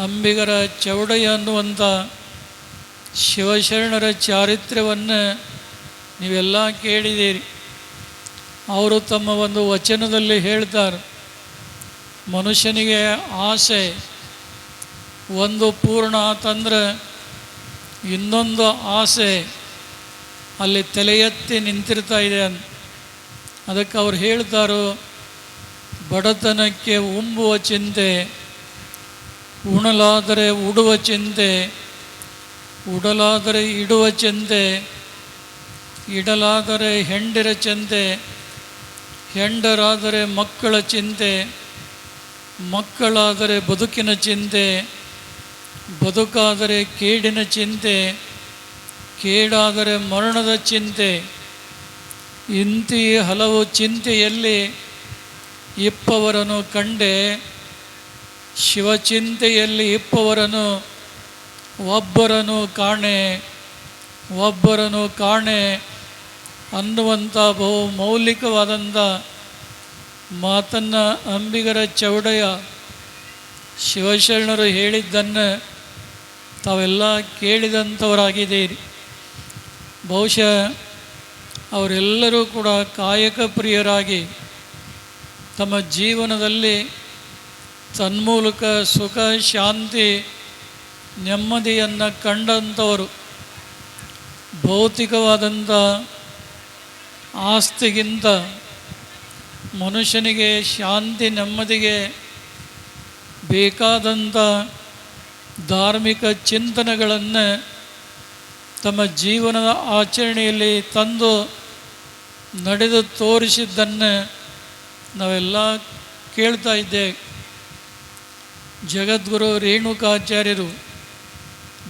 ಅಂಬಿಗರ ಚೌಡಯ್ಯ ಅನ್ನುವಂಥ ಶಿವಶರಣರ ಚಾರಿತ್ರ್ಯವನ್ನು ನೀವೆಲ್ಲ ಕೇಳಿದ್ದೀರಿ. ಅವರು ತಮ್ಮ ಒಂದು ವಚನದಲ್ಲಿ ಹೇಳ್ತಾರೆ, ಮನುಷ್ಯನಿಗೆ ಆಸೆ ಒಂದು ಪೂರ್ಣ ಆತಂದ್ರೆ ಇನ್ನೊಂದು ಆಸೆ ಅಲ್ಲಿ ತಲೆ ಎತ್ತಿ ನಿಂತಿರ್ತಾ ಇದೆ ಅಂತ. ಅದಕ್ಕೆ ಅವ್ರು ಹೇಳ್ತಾರೋ, ಬಡತನಕ್ಕೆ ಉಂಬುವ ಚಿಂತೆ, ಉಣಲಾದರೆ ಉಡುವ ಚಿಂತೆ, ಉಡಲಾದರೆ ಇಡುವ ಚಿಂತೆ, ಇಡಲಾದರೆ ಹೆಂಡಿರ ಚಿಂತೆ, ಹೆಂಡರಾದರೆ ಮಕ್ಕಳ ಚಿಂತೆ, ಮಕ್ಕಳಾದರೆ ಬದುಕಿನ ಚಿಂತೆ, ಬದುಕಾದರೆ ಕೇಡಿನ ಚಿಂತೆ, ಕೇಡಾದರೆ ಮರಣದ ಚಿಂತೆ. ಇಂತಿ ಹಲವು ಚಿಂತೆಯಲ್ಲಿ ಇಪ್ಪವರನ್ನು ಕಂಡೆ, ಶಿವಚಿಂತೆಯಲ್ಲಿ ಇಪ್ಪವರನ್ನು ಒಬ್ಬರನ್ನು ಕಾಣೆ ಅನ್ನುವಂಥ ಬಹು ಮೌಲಿಕವಾದಂಥ ಮಾತನ್ನು ಅಂಬಿಗರ ಚೌಡಯ್ಯ ಶಿವಶರಣರು ಹೇಳಿದ್ದನ್ನು ತಾವೆಲ್ಲ ಕೇಳಿದಂಥವರಾಗಿದ್ದೀರಿ. ಬಹುಶಃ ಅವರೆಲ್ಲರೂ ಕೂಡ ಕಾಯಕ ಪ್ರಿಯರಾಗಿ ತಮ್ಮ ಜೀವನದಲ್ಲಿ ತನ್ಮೂಲಕ ಸುಖ, ಶಾಂತಿ, ನೆಮ್ಮದಿಯನ್ನು ಕಂಡಂಥವರು. ಭೌತಿಕವಾದಂಥ ಆಸ್ತಿಗಿಂತ ಮನುಷ್ಯನಿಗೆ ಶಾಂತಿ, ನೆಮ್ಮದಿಗೆ ಬೇಕಾದಂಥ ಧಾರ್ಮಿಕ ಚಿಂತನೆಗಳನ್ನು ತಮ್ಮ ಜೀವನದ ಆಚರಣೆಯಲ್ಲಿ ತಂದು ನಡೆದು ತೋರಿಸಿದ್ದನ್ನು ನಾವೆಲ್ಲ ಕೇಳ್ತಾ ಇದ್ದೇವೆ. ಜಗದ್ಗುರು ರೇಣುಕಾಚಾರ್ಯರು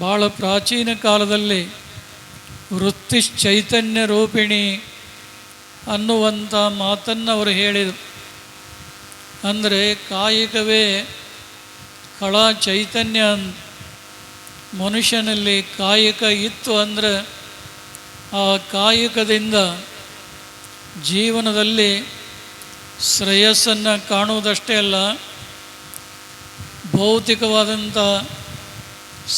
ಭಾಳ ಪ್ರಾಚೀನ ಕಾಲದಲ್ಲಿ ವೃತ್ತಿಶ್ಚೈತನ್ಯ ರೂಪಿಣಿ ಅನ್ನುವಂಥ ಮಾತನ್ನು ಅವರು ಹೇಳಿದರು. ಅಂದರೆ ಕಾಯಕವೇ ಕಳಾ ಚೈತನ್ಯ. ಮನುಷ್ಯನಲ್ಲಿ ಕಾಯಕ ಇತ್ತು ಅಂದರೆ ಆ ಕಾಯಕದಿಂದ ಜೀವನದಲ್ಲಿ ಶ್ರೇಯಸ್ಸನ್ನು ಕಾಣುವುದಷ್ಟೇ ಅಲ್ಲ, ಭೌತಿಕವಾದಂಥ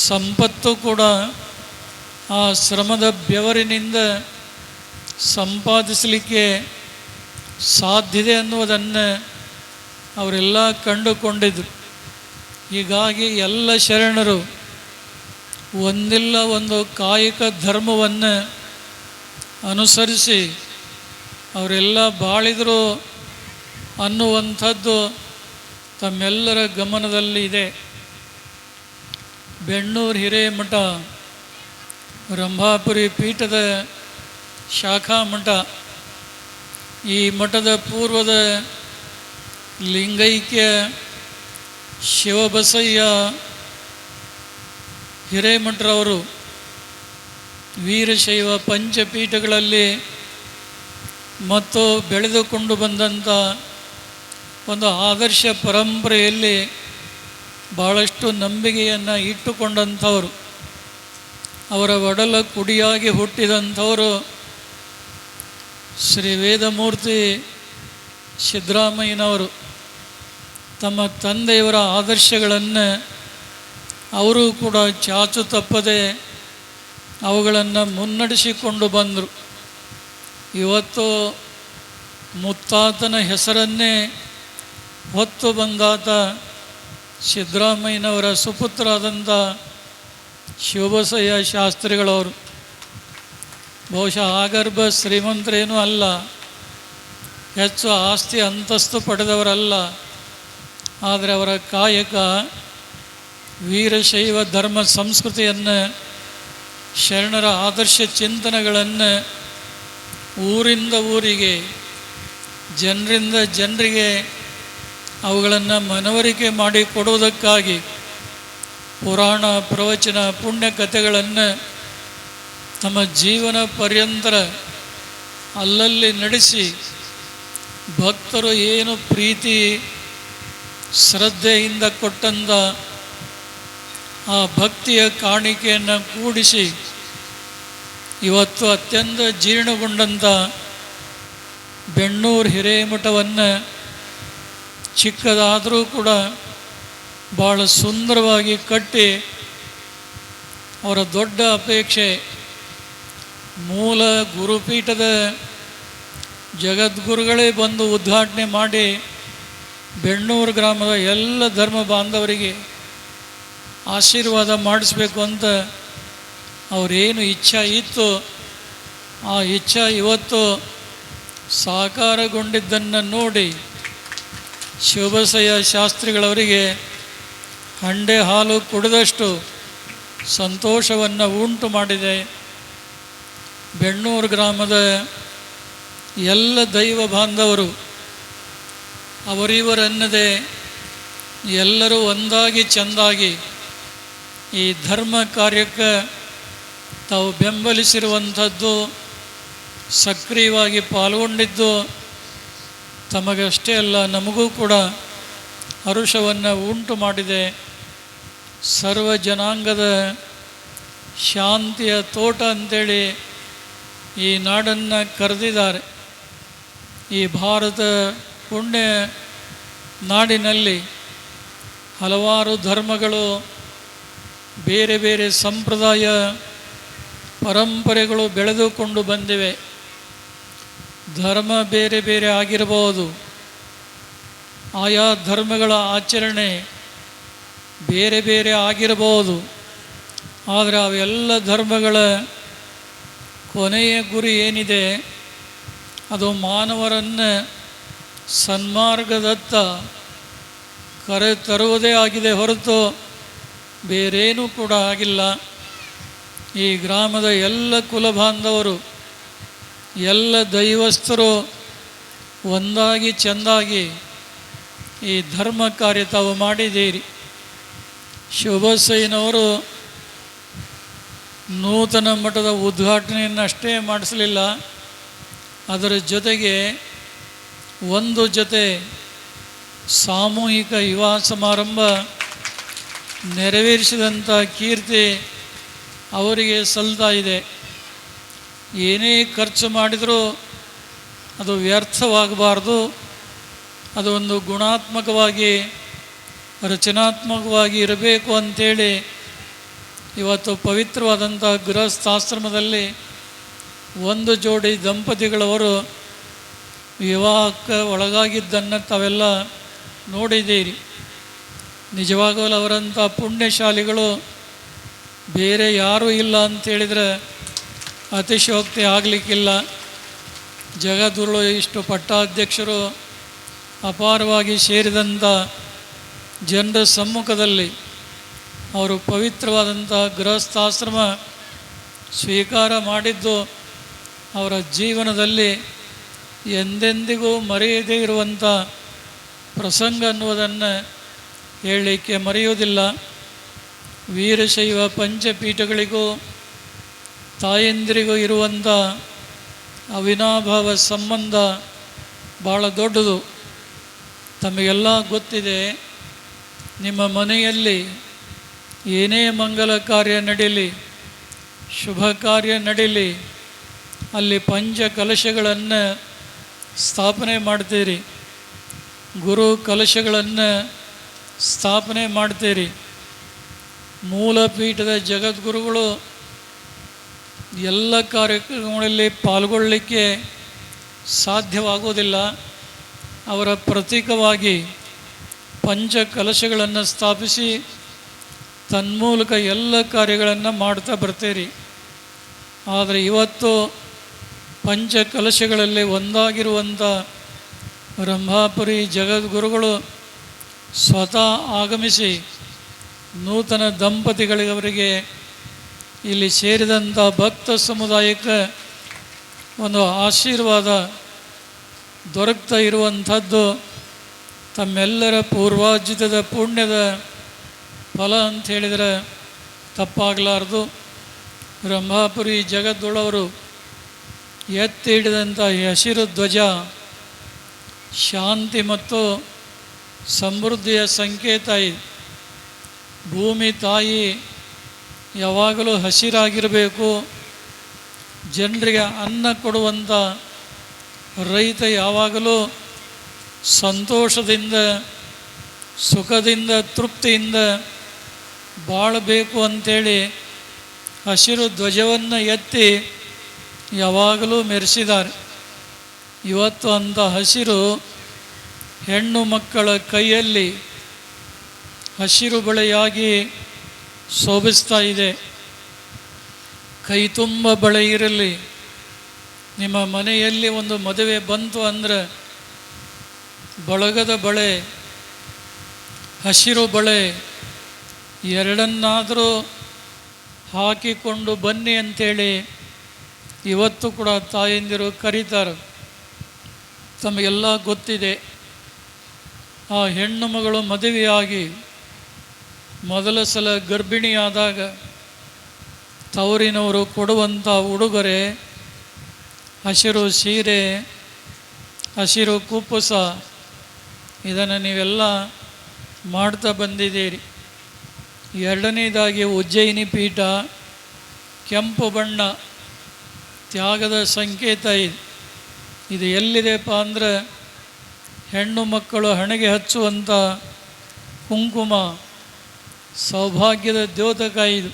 ಸಂಪತ್ತು ಕೂಡ ಆ ಶ್ರಮದ ಬೆವರಿನಿಂದ ಸಂಪಾದಿಸಲಿಕ್ಕೆ ಸಾಧ್ಯತೆ ಅನ್ನುವುದನ್ನು ಅವರೆಲ್ಲ ಕಂಡುಕೊಂಡಿದ್ದರು. ಹೀಗಾಗಿ ಎಲ್ಲ ಶರಣರು ಒಂದಿಲ್ಲ ಒಂದು ಕಾಯಕ ಧರ್ಮವನ್ನು ಅನುಸರಿಸಿ ಅವರೆಲ್ಲ ಬಾಳಿದರು ಅನ್ನುವಂಥದ್ದು ತಮ್ಮೆಲ್ಲರ ಗಮನದಲ್ಲಿ ಇದೆ. ಬೆಣ್ಣೂರು ಹಿರೇಮಠ ರಂಭಾಪುರಿ ಪೀಠದ ಶಾಖಾ ಮಠ. ಈ ಮಠದ ಪೂರ್ವದ ಲಿಂಗೈಕ್ಯ ಶಿವಬಸಯ್ಯ ಹಿರೇಮಠರವರು ವೀರಶೈವ ಪಂಚಪೀಠಗಳಲ್ಲಿ ಮತ್ತು ಬೆಳೆದುಕೊಂಡು ಬಂದಂಥ ಒಂದು ಆದರ್ಶ ಪರಂಪರೆಯಲ್ಲಿ ಭಾಳಷ್ಟು ನಂಬಿಕೆಯನ್ನು ಇಟ್ಟುಕೊಂಡಂಥವರು. ಅವರ ಒಡಲ ಕುಡಿಯಾಗಿ ಹುಟ್ಟಿದಂಥವರು ಶ್ರೀ ವೇದಮೂರ್ತಿ ಸಿದ್ದರಾಮಯ್ಯನವರು. ತಮ್ಮ ತಂದೆಯವರ ಆದರ್ಶಗಳನ್ನು ಅವರು ಕೂಡ ಚಾಚು ತಪ್ಪದೆ ಅವುಗಳನ್ನು ಮುನ್ನಡೆಸಿಕೊಂಡು ಬಂದರು. ಇವತ್ತು ಮುತ್ತಾತನ ಹೆಸರನ್ನೇ ಹೊತ್ತು ಬಂದಾತ ಸಿದ್ದರಾಮಯ್ಯನವರ ಸುಪುತ್ರರಾದಂಥ ಶಿವಬಸಯ್ಯ ಶಾಸ್ತ್ರಿಗಳವರು. ಬಹುಶಃ ಆಗರ್ಭ ಶ್ರೀಮಂತರೇನೂ ಅಲ್ಲ, ಹೆಚ್ಚು ಆಸ್ತಿ ಅಂತಸ್ತು ಪಡೆದವರಲ್ಲ. ಆದರೆ ಅವರ ಕಾಯಕ ವೀರಶೈವ ಧರ್ಮ ಸಂಸ್ಕೃತಿಯನ್ನು, ಶರಣರ ಆದರ್ಶ ಚಿಂತನೆಗಳನ್ನು ಊರಿಂದ ಊರಿಗೆ, ಜನರಿಂದ ಜನರಿಗೆ ಅವುಗಳನ್ನು ಮನವರಿಕೆ ಮಾಡಿಕೊಡುವುದಕ್ಕಾಗಿ ಪುರಾಣ, ಪ್ರವಚನ, ಪುಣ್ಯಕಥೆಗಳನ್ನು ತಮ್ಮ ಜೀವನ ಪರ್ಯಂತರ ಅಲ್ಲಲ್ಲಿ ನಡೆಸಿ ಭಕ್ತರು ಏನು ಪ್ರೀತಿ ಶ್ರದ್ಧೆಯಿಂದ ಕೊಟ್ಟಂಥ ಆ ಭಕ್ತಿಯ ಕಾಣಿಕೆಯನ್ನು ಕೂಡಿಸಿ ಇವತ್ತು ಅತ್ಯಂತ ಜೀರ್ಣಗೊಂಡಂಥ ಬೆಣ್ಣೂರು ಹಿರೇಮಠವನ್ನು ಚಿಕ್ಕದಾದರೂ ಕೂಡ ಭಾಳ ಸುಂದರವಾಗಿ ಕಟ್ಟಿ, ಅವರ ದೊಡ್ಡ ಅಪೇಕ್ಷೆ ಮೂಲ ಗುರುಪೀಠದ ಜಗದ್ಗುರುಗಳೇ ಬಂದು ಉದ್ಘಾಟನೆ ಮಾಡಿ ಬೆಣ್ಣೂರು ಗ್ರಾಮದ ಎಲ್ಲ ಧರ್ಮ ಬಾಂಧವರಿಗೆ ಆಶೀರ್ವಾದ ಮಾಡಿಸ್ಬೇಕು ಅಂತ ಅವರೇನು ಇಚ್ಛೆ ಇತ್ತು, ಆ ಇಚ್ಛೆ ಇವತ್ತು ಸಾಕಾರಗೊಂಡಿದ್ದನ್ನು ನೋಡಿ ಶಿವಬಸಯ್ಯ ಶಾಸ್ತ್ರಿಗಳವರಿಗೆ ಹಂಡೆ ಹಾಲು ಕುಡಿದಷ್ಟು ಸಂತೋಷವನ್ನು ಉಂಟು ಮಾಡಿದೆ. ಬೆಣ್ಣೂರು ಗ್ರಾಮದ ಎಲ್ಲ ದೈವ ಬಾಂಧವರು ಅವರಿವರನ್ನದೇ ಎಲ್ಲರೂ ಒಂದಾಗಿ ಚೆಂದಾಗಿ ಈ ಧರ್ಮ ಕಾರ್ಯಕ್ಕೆ ತಾವು ಬೆಂಬಲಿಸಿರುವಂಥದ್ದು, ಸಕ್ರಿಯವಾಗಿ ಪಾಲ್ಗೊಂಡಿದ್ದು ತಮಗಷ್ಟೇ ಅಲ್ಲ, ನಮಗೂ ಕೂಡ ಹರುಷವನ್ನು ಉಂಟು ಮಾಡಿದೆ. ಸರ್ವ ಜನಾಂಗದ ಶಾಂತಿಯ ತೋಟ ಅಂಥೇಳಿ ಈ ನಾಡನ್ನು ಕರೆದಿದ್ದಾರೆ. ಈ ಭಾರತ ಪುಣ್ಯ ನಾಡಿನಲ್ಲಿ ಹಲವಾರು ಧರ್ಮಗಳು, ಬೇರೆ ಬೇರೆ ಸಂಪ್ರದಾಯ ಪರಂಪರೆಗಳು ಬೆಳೆದುಕೊಂಡು ಬಂದಿವೆ. ಧರ್ಮ ಬೇರೆ ಬೇರೆ ಆಗಿರಬಹುದು, ಆಯಾ ಧರ್ಮಗಳ ಆಚರಣೆ ಬೇರೆ ಬೇರೆ ಆಗಿರಬಹುದು, ಆದರೆ ಅವೆಲ್ಲ ಧರ್ಮಗಳ ಕೊನೆಯ ಗುರಿ ಏನಿದೆ ಅದು ಮಾನವರನ್ನು ಸನ್ಮಾರ್ಗದತ್ತ ಕರೆ ತರುವುದೇ ಆಗಿದೆ ಹೊರತು ಬೇರೇನೂ ಕೂಡ ಆಗಿಲ್ಲ. ಈ ಗ್ರಾಮದ ಎಲ್ಲ ಕುಲಬಾಂಧವರು, ಎಲ್ಲ ದೈವಸ್ಥರು ಒಂದಾಗಿ ಚೆಂದಾಗಿ ಈ ಧರ್ಮ ಕಾರ್ಯ ತಾವು ಮಾಡಿದ್ದೀರಿ. ಶಿವಬಸಯ್ಯನವರು ನೂತನ ಮಠದ ಉದ್ಘಾಟನೆಯನ್ನು ಅಷ್ಟೇ ಮಾಡಿಸಲಿಲ್ಲ, ಅದರ ಜೊತೆಗೆ ಒಂದು ಜೊತೆ ಸಾಮೂಹಿಕ ವಿವಾಹ ಸಮಾರಂಭ ನೆರವೇರಿಸಿದಂಥ ಕೀರ್ತಿ ಅವರಿಗೆ ಸಲ್ತಾ ಇದೆ. ಏನೇ ಖರ್ಚು ಮಾಡಿದರೂ ಅದು ವ್ಯರ್ಥವಾಗಬಾರ್ದು, ಅದು ಒಂದು ಗುಣಾತ್ಮಕವಾಗಿ ರಚನಾತ್ಮಕವಾಗಿ ಇರಬೇಕು ಅಂಥೇಳಿ ಇವತ್ತು ಪವಿತ್ರವಾದಂಥ ಗೃಹಸ್ಥಾಶ್ರಮದಲ್ಲಿ ಒಂದು ಜೋಡಿ ದಂಪತಿಗಳವರು ವಿವಾಹಕ್ಕೆ ಒಳಗಾಗಿದ್ದನ್ನು ತಾವೆಲ್ಲ ನೋಡಿದ್ದೀರಿ. ನಿಜವಾಗಲೂ ಅವರಂಥ ಪುಣ್ಯಶಾಲಿಗಳು ಬೇರೆ ಯಾರೂ ಇಲ್ಲ ಅಂಥೇಳಿದರೆ ಅತಿಶಯೋಕ್ತಿ ಆಗಲಿಕ್ಕಿಲ್ಲ. ಜಗದ್ಗುರುಗಳು ಇಷ್ಟು ಪಟ್ಟಾಧ್ಯಕ್ಷರು ಅಪಾರವಾಗಿ ಸೇರಿದಂಥ ಜನರ ಸಮ್ಮುಖದಲ್ಲಿ ಅವರು ಪವಿತ್ರವಾದಂಥ ಗೃಹಸ್ಥಾಶ್ರಮ ಸ್ವೀಕಾರ ಮಾಡಿದ್ದು ಅವರ ಜೀವನದಲ್ಲಿ ಎಂದೆಂದಿಗೂ ಮರೆಯದೇ ಇರುವಂಥ ಪ್ರಸಂಗ ಅನ್ನುವುದನ್ನು ಹೇಳಲಿಕ್ಕೆ ಮರೆಯುವುದಿಲ್ಲ. ವೀರಶೈವ ಪಂಚಪೀಠಗಳಿಗೂ ತಾಯಂದಿರಿಗೂ ಇರುವಂಥ ಅವಿನಾಭಾವ ಸಂಬಂಧ ಭಾಳ ದೊಡ್ಡದು. ತಮಗೆಲ್ಲ ಗೊತ್ತಿದೆ, ನಿಮ್ಮ ಮನೆಯಲ್ಲಿ ಏನೇ ಮಂಗಲ ಕಾರ್ಯ ನಡೀಲಿ, ಶುಭ ಕಾರ್ಯ ನಡೀಲಿ, ಅಲ್ಲಿ ಪಂಚ ಕಲಶಗಳನ್ನು ಸ್ಥಾಪನೆ ಮಾಡ್ತೀರಿ, ಗುರು ಕಲಶಗಳನ್ನು ಸ್ಥಾಪನೆ ಮಾಡ್ತೀರಿ. ಮೂಲಪೀಠದ ಜಗದ್ಗುರುಗಳು ಎಲ್ಲ ಕಾರ್ಯಕ್ರಮಗಳಲ್ಲಿ ಪಾಲ್ಗೊಳ್ಳಲಿಕ್ಕೆ ಸಾಧ್ಯವಾಗುವುದಿಲ್ಲ. ಅವರ ಪ್ರತೀಕವಾಗಿ ಪಂಚ ಕಲಶಗಳನ್ನು ಸ್ಥಾಪಿಸಿ ತನ್ಮೂಲಕ ಎಲ್ಲ ಕಾರ್ಯಗಳನ್ನು ಮಾಡ್ತಾ ಬರ್ತೀರಿ. ಆದರೆ ಇವತ್ತು ಪಂಚ ಕಲಶಗಳಲ್ಲಿ ಒಂದಾಗಿರುವಂಥ ರಂಭಾಪುರಿ ಜಗದ್ಗುರುಗಳು ಸ್ವತಃ ಆಗಮಿಸಿ ನೂತನ ದಂಪತಿಗಳಿಗವರಿಗೆ ಇಲ್ಲಿ ಸೇರಿದಂಥ ಭಕ್ತ ಸಮುದಾಯಕ್ಕೆ ಒಂದು ಆಶೀರ್ವಾದ ದೊರಕ್ತಾ ಇರುವಂಥದ್ದು ತಮ್ಮೆಲ್ಲರ ಪೂರ್ವಾರ್ಜಿತದ ಪುಣ್ಯದ ಫಲ ಅಂತ ಹೇಳಿದರೆ ತಪ್ಪಾಗಲಾರ್ದು. ರಂಭಾಪುರಿ ಜಗದ್ಗುರುವರು ಎತ್ತಿ ಹಿಡಿದಂಥ ಹಸಿರು ಧ್ವಜ ಶಾಂತಿ ಮತ್ತು ಸಮೃದ್ಧಿಯ ಸಂಕೇತ ಇದೆ. ಭೂಮಿ ತಾಯಿ ಯಾವಾಗಲೂ ಹಸಿರಾಗಿರಬೇಕು, ಜನರಿಗೆ ಅನ್ನ ಕೊಡುವಂಥ ರೈತ ಯಾವಾಗಲೂ ಸಂತೋಷದಿಂದ ಸುಖದಿಂದ ತೃಪ್ತಿಯಿಂದ ಬಾಳಬೇಕು ಅಂಥೇಳಿ ಹಸಿರು ಧ್ವಜವನ್ನು ಎತ್ತಿ ಯಾವಾಗಲೂ ಮೆರೆಸಿದ್ದಾರೆ. ಇವತ್ತು ಅಂಥ ಹಸಿರು ಹೆಣ್ಣು ಮಕ್ಕಳ ಕೈಯಲ್ಲಿ ಹಸಿರು ಬಳೆಯಾಗಿ ಶೋಭಿಸ್ತಾ ಇದೆ. ಕೈ ತುಂಬ ಬಳೆ ಇರಲಿ. ನಿಮ್ಮ ಮನೆಯಲ್ಲಿ ಒಂದು ಮದುವೆ ಬಂತು ಅಂದರೆ ಬಳಗದ ಬಳೆ, ಹಸಿರು ಬಳೆ ಎರಡನ್ನಾದರೂ ಹಾಕಿಕೊಂಡು ಬನ್ನಿ ಅಂಥೇಳಿ ಇವತ್ತು ಕೂಡ ತಾಯಂದಿರು ಕರೀತಾರೆ. ತಮಗೆಲ್ಲ ಗೊತ್ತಿದೆ, ಆ ಹೆಣ್ಣು ಮಗಳು ಮದುವೆಯಾಗಿ ಮೊದಲ ಸಲ ಗರ್ಭಿಣಿಯಾದಾಗ ತವರಿನವರು ಕೊಡುವಂಥ ಉಡುಗೊರೆ ಹಸಿರು ಸೀರೆ, ಹಸಿರು ಕುಪ್ಪಸ. ಇದನ್ನು ನೀವೆಲ್ಲ ಮಾಡ್ತಾ ಬಂದಿದ್ದೀರಿ. ಎರಡನೇದಾಗಿ ಉಜ್ಜಯಿನಿ ಪೀಠ, ಕೆಂಪು ಬಣ್ಣ, ತ್ಯಾಗದ ಸಂಕೇತ. ಇದು ಎಲ್ಲಿದೆಪ್ಪ ಅಂದರೆ ಹೆಣ್ಣು ಮಕ್ಕಳು ಹಣೆಗೆ ಹಚ್ಚುವಂಥ ಕುಂಕುಮ, ಸೌಭಾಗ್ಯದ ದ್ಯೋತಕ. ಇದು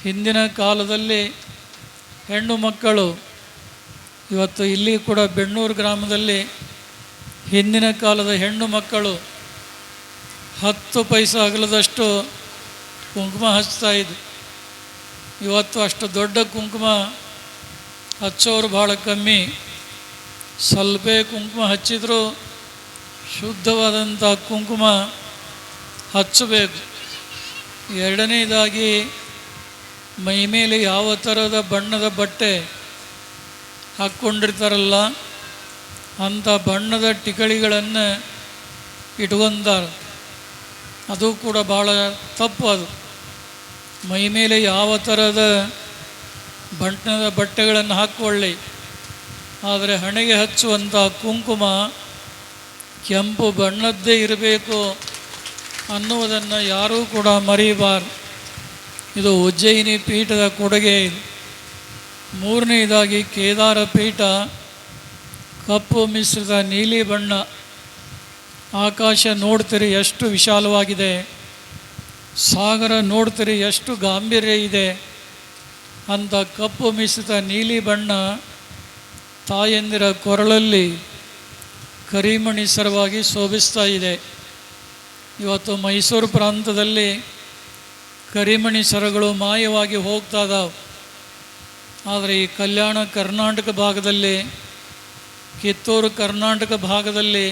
ಹಿಂದಿನ ಕಾಲದಲ್ಲಿ ಹೆಣ್ಣು ಮಕ್ಕಳು, ಇವತ್ತು ಇಲ್ಲಿ ಕೂಡ ಬೆಣ್ಣೂರು ಗ್ರಾಮದಲ್ಲಿ ಹಿಂದಿನ ಕಾಲದ ಹೆಣ್ಣು ಮಕ್ಕಳು 10 ಪೈಸೆ ಅಗಲದಷ್ಟು ಕುಂಕುಮ ಹಚ್ತಾಯಿದ್ರು. ಇವತ್ತು ಅಷ್ಟು ದೊಡ್ಡ ಕುಂಕುಮ ಹಚ್ಚೋರು ಭಾಳ ಕಮ್ಮಿ. ಸ್ವಲ್ಪ ಕುಂಕುಮ ಹಚ್ಚಿದರೂ ಶುದ್ಧವಾದಂಥ ಕುಂಕುಮ ಹಚ್ಚಬೇಕು. ಎರಡನೇದಾಗಿ ಮೈಮೇಲೆ ಯಾವ ಥರದ ಬಣ್ಣದ ಬಟ್ಟೆ ಹಾಕ್ಕೊಂಡಿರ್ತಾರಲ್ಲ ಅಂಥ ಬಣ್ಣದ ಟಿಕಳಿಗಳನ್ನು ಇಟ್ಕೊಂತಾರೆ. ಅದು ಕೂಡ ಭಾಳ ತಪ್ಪು. ಅದು ಮೈಮೇಲೆ ಯಾವ ಥರದ ಬಣ್ಣದ ಬಟ್ಟೆಗಳನ್ನು ಹಾಕ್ಕೊಳ್ಳಿ, ಆದರೆ ಹಣೆಗೆ ಹಚ್ಚುವಂಥ ಕುಂಕುಮ ಕೆಂಪು ಬಣ್ಣದ್ದೇ ಇರಬೇಕು ಅನ್ನುವುದನ್ನು ಯಾರೂ ಕೂಡ ಮರೀಬಾರ್ದು. ಇದು ಉಜ್ಜಯಿನಿ ಪೀಠದ ಕೊಡುಗೆ. ಮೂರನೇದಾಗಿ ಕೇದಾರ ಪೀಠ, ಕಪ್ಪು ಮಿಶ್ರಿತ ನೀಲಿ ಬಣ್ಣ. ಆಕಾಶ ನೋಡ್ತೀರಿ ಎಷ್ಟು ವಿಶಾಲವಾಗಿದೆ, ಸಾಗರ ನೋಡ್ತೀರಿ ಎಷ್ಟು ಗಾಂಭೀರ್ಯ ಇದೆ. ಅಂಥ ಕಪ್ಪು ಮಿಶ್ರಿತ ನೀಲಿ ಬಣ್ಣ ತಾಯಂದಿರ ಕೊರಳಲ್ಲಿ ಕರಿಮಣಿ ಸರವಾಗಿ ಶೋಭಿಸ್ತಾ ಇದೆ. ಇವತ್ತು ಮೈಸೂರು ಪ್ರಾಂತದಲ್ಲಿ ಕರಿಮಣಿ ಸರಗಳು ಮಾಯವಾಗಿ ಹೋಗ್ತಾ ಇದ್ದಾವೆ. ಆದರೆ ಈ ಕಲ್ಯಾಣ ಕರ್ನಾಟಕ ಭಾಗದಲ್ಲಿ, ಕಿತ್ತೂರು ಕರ್ನಾಟಕ ಭಾಗದಲ್ಲಿ,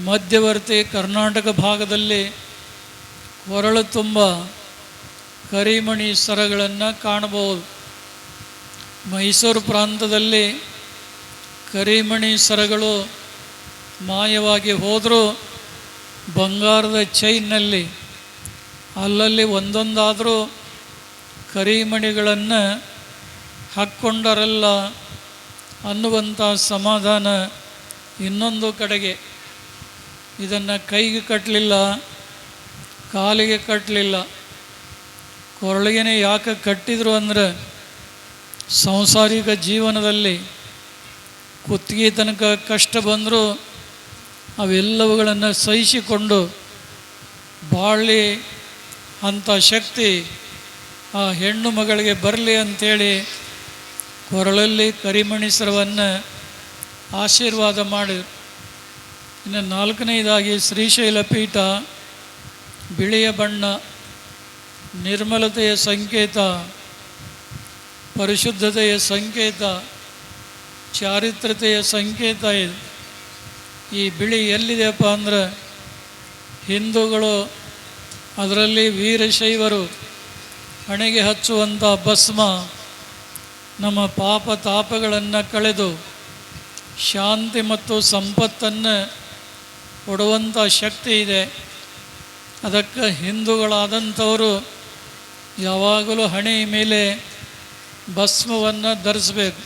ಮಧ್ಯವರ್ತಿ ಕರ್ನಾಟಕ ಭಾಗದಲ್ಲಿ ಕೊರಳು ತುಂಬ ಕರಿಮಣಿ ಸರಗಳನ್ನು ಕಾಣಬಹುದು. ಮೈಸೂರು ಪ್ರಾಂತದಲ್ಲಿ ಕರಿಮಣಿ ಸರಗಳು ಮಾಯವಾಗಿ ಹೋದರೂ ಬಂಗಾರದ ಚೈನ್ನಲ್ಲಿ ಅಲ್ಲಲ್ಲಿ ಒಂದೊಂದಾದರೂ ಕರಿಮಣಿಗಳನ್ನು ಹಾಕ್ಕೊಂಡರಲ್ಲ ಅನ್ನುವಂಥ ಸಮಾಧಾನ ಇನ್ನೊಂದು ಕಡೆಗೆ. ಇದನ್ನು ಕೈಗೆ ಕಟ್ಟಲಿಲ್ಲ, ಕಾಲಿಗೆ ಕಟ್ಟಲಿಲ್ಲ, ಕೊರಳಿಗೆ ಯಾಕೆ ಕಟ್ಟಿದರು ಅಂದರೆ ಸಾಂಸಾರಿಕ ಜೀವನದಲ್ಲಿ ಕುತ್ತಿಗೆ ತನಕ ಕಷ್ಟ ಬಂದರೂ ಅವೆಲ್ಲವುಗಳನ್ನು ಸಹಿಸಿಕೊಂಡು ಬಾಳಿ ಅಂಥ ಶಕ್ತಿ ಆ ಹೆಣ್ಣು ಮಗಳಿಗೆ ಬರಲಿ ಅಂಥೇಳಿ ಕೊರಳಲ್ಲಿ ಕರಿಮಣಿ ಸರವನ್ನು ಆಶೀರ್ವಾದ ಮಾಡಿದರು. ಇನ್ನು ನಾಲ್ಕನೇದಾಗಿ ಶ್ರೀಶೈಲ ಪೀಠ, ಬಿಳಿಯ ಬಣ್ಣ, ನಿರ್ಮಲತೆಯ ಸಂಕೇತ, ಪರಿಶುದ್ಧತೆಯ ಸಂಕೇತ, ಚಾರಿತ್ರತೆಯ ಸಂಕೇತ. ಇದು ಈ ಬಿಳಿ ಎಲ್ಲಿದೆಯಪ್ಪ ಅಂದರೆ ಹಿಂದೂಗಳು, ಅದರಲ್ಲಿ ವೀರಶೈವರು ಹಣೆಗೆ ಹಚ್ಚುವಂಥ ಭಸ್ಮ ನಮ್ಮ ಪಾಪ ತಾಪಗಳನ್ನು ಕಳೆದು ಶಾಂತಿ ಮತ್ತು ಸಂಪತ್ತನ್ನು ಕೊಡುವಂಥ ಶಕ್ತಿ ಇದೆ. ಅದಕ್ಕೆ ಹಿಂದೂಗಳಾದಂಥವರು ಯಾವಾಗಲೂ ಹಣೆಯ ಮೇಲೆ ಭಸ್ಮವನ್ನು ಧರಿಸಬೇಕು.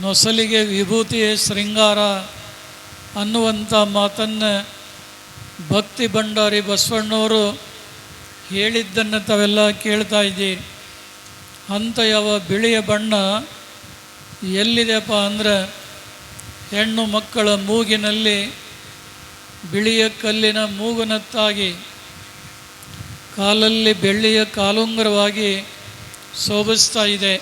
ನೊಸಲಿಗೆ ವಿಭೂತಿಯೇ ಶೃಂಗಾರ ಅನ್ನುವಂಥ ಮಾತನ್ನು ಭಕ್ತಿ ಭಂಡಾರಿ ಬಸವಣ್ಣವರು ಹೇಳಿದ್ದನ್ನು ತಾವೆಲ್ಲ ಕೇಳ್ತಾ ಇದ್ದೀರಿ. ಅಂಥ ಯಾವ ಬಿಳಿಯ ಬಣ್ಣ ಎಲ್ಲಿದೆಯಪ್ಪ ಅಂದರೆ ಹೆಣ್ಣು ಮಕ್ಕಳ ಮೂಗಿನಲ್ಲಿ ಬಿಳಿಯ ಕಲ್ಲಿನ ಮೂಗುನತ್ತಾಗಿ, ಕಾಲಲ್ಲಿ ಬೆಳ್ಳಿಯ ಕಾಲುಂಗರವಾಗಿ ಶೋಭಿಸ್ತಾ ಇದೆ.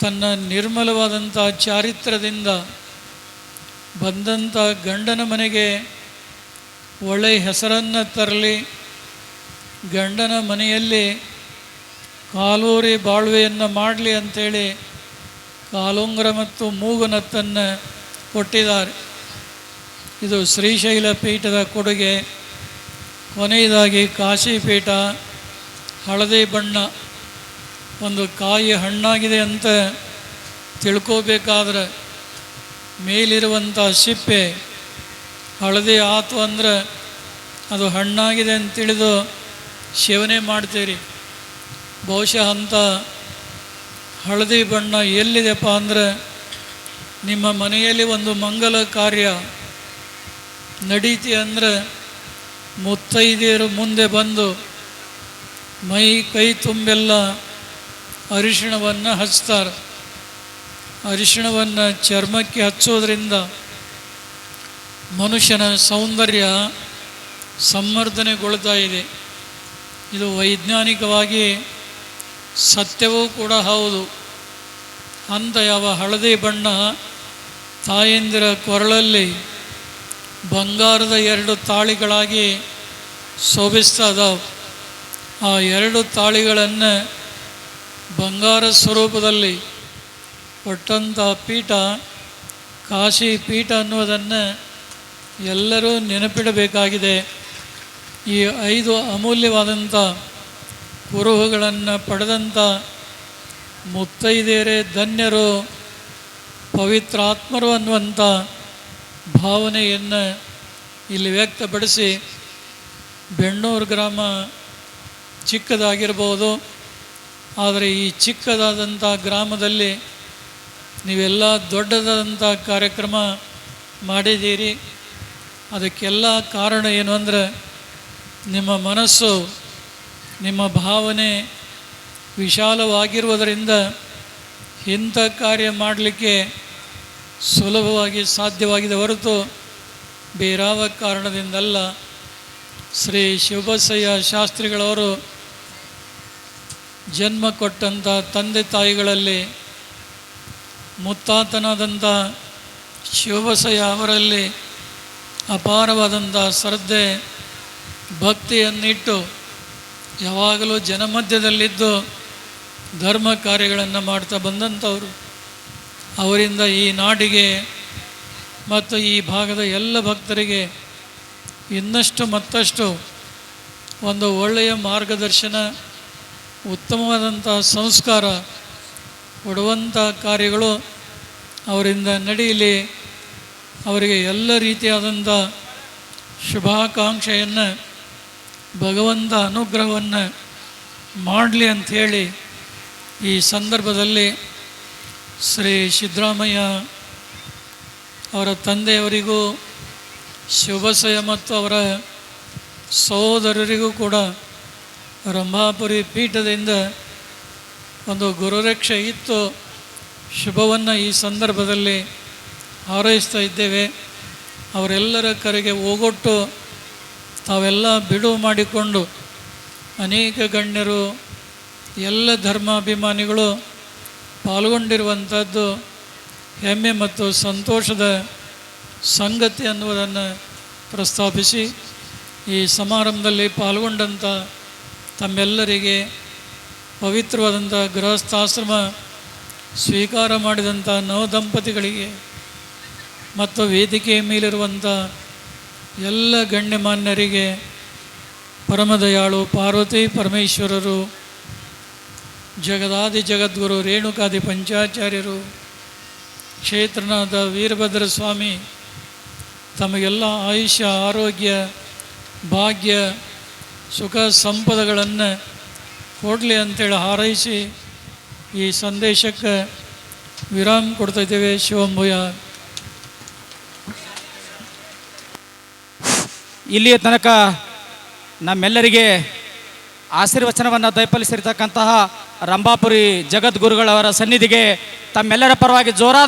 ತನ್ನ ನಿರ್ಮಲವಾದಂಥ ಚಾರಿತ್ರ್ಯದಿಂದ ಬಂದಂಥ ಗಂಡನ ಮನೆಗೆ ಒಳ್ಳೆಯ ಹೆಸರನ್ನು ತರಲಿ, ಗಂಡನ ಮನೆಯಲ್ಲಿ ಕಾಲೂರಿ ಬಾಳ್ವೆಯನ್ನು ಮಾಡಲಿ ಅಂಥೇಳಿ ಕಾಲುಂಗುರ ಮತ್ತು ಮೂಗುನತ್ತನ್ನು ಕೊಟ್ಟಿದ್ದಾರೆ. ಇದು ಶ್ರೀಶೈಲ ಪೀಠದ ಕೊಡುಗೆ. ಕೊನೆಯದಾಗಿ ಕಾಶಿ ಪೀಠ ಹಳದಿ ಬಣ್ಣ. ಒಂದು ಕಾಯಿ ಹಣ್ಣಾಗಿದೆ ಅಂತ ತಿಳ್ಕೋಬೇಕಾದ್ರೆ ಮೇಲಿರುವಂಥ ಸಿಪ್ಪೆ ಹಳದಿ ಆತು ಅಂದ್ರೆ ಅದು ಹಣ್ಣಾಗಿದೆ ಅಂತ ತಿಳಿದು ಸೇವನೆ ಮಾಡ್ತೀರಿ. ಬಹುಶಃ ಅಂಥ ಹಳದಿ ಬಣ್ಣ ಎಲ್ಲಿದೆಪ್ಪ ಅಂದರೆ ನಿಮ್ಮ ಮನೆಯಲ್ಲಿ ಒಂದು ಮಂಗಲ ಕಾರ್ಯ ನಡೀತಿ ಅಂದರೆ ಮುತ್ತೈದೆಯರು ಮುಂದೆ ಬಂದು ಮೈ ಕೈ ತುಂಬೆಲ್ಲ ಅರಿಶಿಣವನ್ನು ಹಚ್ತಾರೆ. ಅರಿಶಿಣವನ್ನು ಚರ್ಮಕ್ಕೆ ಹಚ್ಚೋದ್ರಿಂದ ಮನುಷ್ಯನ ಸೌಂದರ್ಯ ಸಂವರ್ಧನೆಗೊಳ್ತಾ ಇದೆ. ಇದು ವೈಜ್ಞಾನಿಕವಾಗಿ ಸತ್ಯವೂ ಕೂಡ ಹೌದು. ಅಂಥ ಯಾವ ಹಳದಿ ಬಣ್ಣ ತಾಯಂದಿರ ಕೊರಳಲ್ಲಿ ಬಂಗಾರದ 2 ತಾಳಿಗಳಾಗಿ ಶೋಭಿಸ್ತಾ ಇದ್ದಾವೆ. ಆ 2 ತಾಳಿಗಳನ್ನು ಬಂಗಾರ ಸ್ವರೂಪದಲ್ಲಿ ಕೊಟ್ಟಂಥ ಪೀಠ ಕಾಶಿ ಪೀಠ ಅನ್ನೋದನ್ನು ಎಲ್ಲರೂ ನೆನಪಿಡಬೇಕಾಗಿದೆ. ಈ 5 ಅಮೂಲ್ಯವಾದಂಥ ಕುರುಹುಗಳನ್ನು ಪಡೆದಂಥ ಮುತ್ತೈದೆಯರೇ ಧನ್ಯರು, ಪವಿತ್ರಾತ್ಮರು ಅನ್ನುವಂಥ ಭಾವನೆಯನ್ನು ಇಲ್ಲಿ ವ್ಯಕ್ತಪಡಿಸಿ, ಬೆಣ್ಣೂರು ಗ್ರಾಮ ಚಿಕ್ಕದಾಗಿರ್ಬೋದು, ಆದರೆ ಈ ಚಿಕ್ಕದಾದಂಥ ಗ್ರಾಮದಲ್ಲಿ ನೀವೆಲ್ಲ ದೊಡ್ಡದಾದಂಥ ಕಾರ್ಯಕ್ರಮ ಮಾಡಿದ್ದೀರಿ. ಅದಕ್ಕೆಲ್ಲ ಕಾರಣ ಏನು ಅಂದರೆ ನಿಮ್ಮ ಮನಸ್ಸು, ನಿಮ್ಮ ಭಾವನೆ ವಿಶಾಲವಾಗಿರುವುದರಿಂದ ಇಂಥ ಕಾರ್ಯ ಮಾಡಲಿಕ್ಕೆ ಸುಲಭವಾಗಿ ಸಾಧ್ಯವಾಗಿದೆ ಹೊರತು ಬೇರಾವ ಕಾರಣದಿಂದಲ್ಲ. ಶ್ರೀ ಶಿವಬಸಯ್ಯ ಶಾಸ್ತ್ರಿಗಳವರು ಜನ್ಮ ಕೊಟ್ಟಂಥ ತಂದೆ ತಾಯಿಗಳಲ್ಲಿ ಮುತ್ತಾತನಾದಂಥ ಶಿವಬಸಯ್ಯ ಅವರಲ್ಲಿ ಅಪಾರವಾದಂಥ ಶ್ರದ್ಧೆ ಭಕ್ತಿಯನ್ನಿಟ್ಟು ಯಾವಾಗಲೂ ಜನಮಧ್ಯದಲ್ಲಿದ್ದು ಧರ್ಮ ಕಾರ್ಯಗಳನ್ನು ಮಾಡ್ತಾ ಬಂದಂಥವರು. ಅವರಿಂದ ಈ ನಾಡಿಗೆ ಮತ್ತು ಈ ಭಾಗದ ಎಲ್ಲ ಭಕ್ತರಿಗೆ ಇನ್ನಷ್ಟು ಮತ್ತಷ್ಟು ಒಂದು ಒಳ್ಳೆಯ ಮಾರ್ಗದರ್ಶನ, ಉತ್ತಮವಾದಂಥ ಸಂಸ್ಕಾರ ಕೊಡುವಂಥ ಕಾರ್ಯಗಳು ಅವರಿಂದ ನಡೆಯಲಿ. ಅವರಿಗೆ ಎಲ್ಲ ರೀತಿಯಾದಂಥ ಶುಭಾಕಾಂಕ್ಷೆಯನ್ನು ಭಗವಂತ ಅನುಗ್ರಹವನ್ನು ಮಾಡಲಿ ಅಂಥೇಳಿ ಈ ಸಂದರ್ಭದಲ್ಲಿ ಶ್ರೀ ಸಿದ್ದರಾಮಯ್ಯ ಅವರ ತಂದೆಯವರಿಗೂ ಶಿವಬಸಯ್ಯ ಮತ್ತು ಅವರ ಸಹೋದರರಿಗೂ ಕೂಡ ರಂಭಾಪುರಿ ಪೀಠದಿಂದ ಒಂದು ಗುರುರಕ್ಷೆ ಇತ್ತು. ಶುಭವನ್ನು ಈ ಸಂದರ್ಭದಲ್ಲಿ ಹಾರೈಸ್ತಾ ಇದ್ದೇವೆ. ಅವರೆಲ್ಲರ ಕರೆಗೆ ಓಗೊಟ್ಟು ತಾವೆಲ್ಲ ಬಿಡುವು ಮಾಡಿಕೊಂಡು ಅನೇಕ ಗಣ್ಯರು, ಎಲ್ಲ ಧರ್ಮಾಭಿಮಾನಿಗಳು ಪಾಲ್ಗೊಂಡಿರುವಂಥದ್ದು ಹೆಮ್ಮೆ ಮತ್ತು ಸಂತೋಷದ ಸಂಗತಿ ಅನ್ನುವುದನ್ನು ಪ್ರಸ್ತಾಪಿಸಿ, ಈ ಸಮಾರಂಭದಲ್ಲಿ ಪಾಲ್ಗೊಂಡಂಥ ತಮ್ಮೆಲ್ಲರಿಗೆ, ಪವಿತ್ರವಾದಂಥ ಗೃಹಸ್ಥಾಶ್ರಮ ಸ್ವೀಕಾರ ಮಾಡಿದಂಥ ನವದಂಪತಿಗಳಿಗೆ ಮತ್ತು ವೇದಿಕೆಯ ಮೇಲಿರುವಂಥ ಎಲ್ಲ ಗಣ್ಯಮಾನ್ಯರಿಗೆ, ಪರಮದಯಾಳು ಪಾರ್ವತಿ ಪರಮೇಶ್ವರರು, ಜಗದಾದಿ ಜಗದ್ಗುರು ರೇಣುಕಾದಿ ಪಂಚಾಚಾರ್ಯರು, ಕ್ಷೇತ್ರನಾದ ವೀರಭದ್ರ ಸ್ವಾಮಿ ತಮಗೆಲ್ಲ ಆಯುಷ್ಯ, ಆರೋಗ್ಯ, ಭಾಗ್ಯ, ಸುಖ ಸಂಪದಗಳನ್ನು ಕೊಡಲಿ ಅಂತೇಳಿ ಹಾರೈಸಿ ಈ ಸಂದೇಶಕ್ಕೆ ವಿರಾಮ ಕೊಡ್ತಾಯಿದ್ದೇವೆ. ಶಿವಂಭೂಯ. ಇಲ್ಲಿಯ ತನಕ ನಮ್ಮೆಲ್ಲರಿಗೆ ಆಶೀರ್ವಚನವನ್ನು ದಯಪಾಲಿಸಿರ್ತಕ್ಕಂತಹ ರಂಭಾಪುರಿ ಜಗದ್ಗುರುಗಳವರ ಸನ್ನಿಧಿಗೆ ತಮ್ಮೆಲ್ಲರ ಪರವಾಗಿ ಜೋರಾದ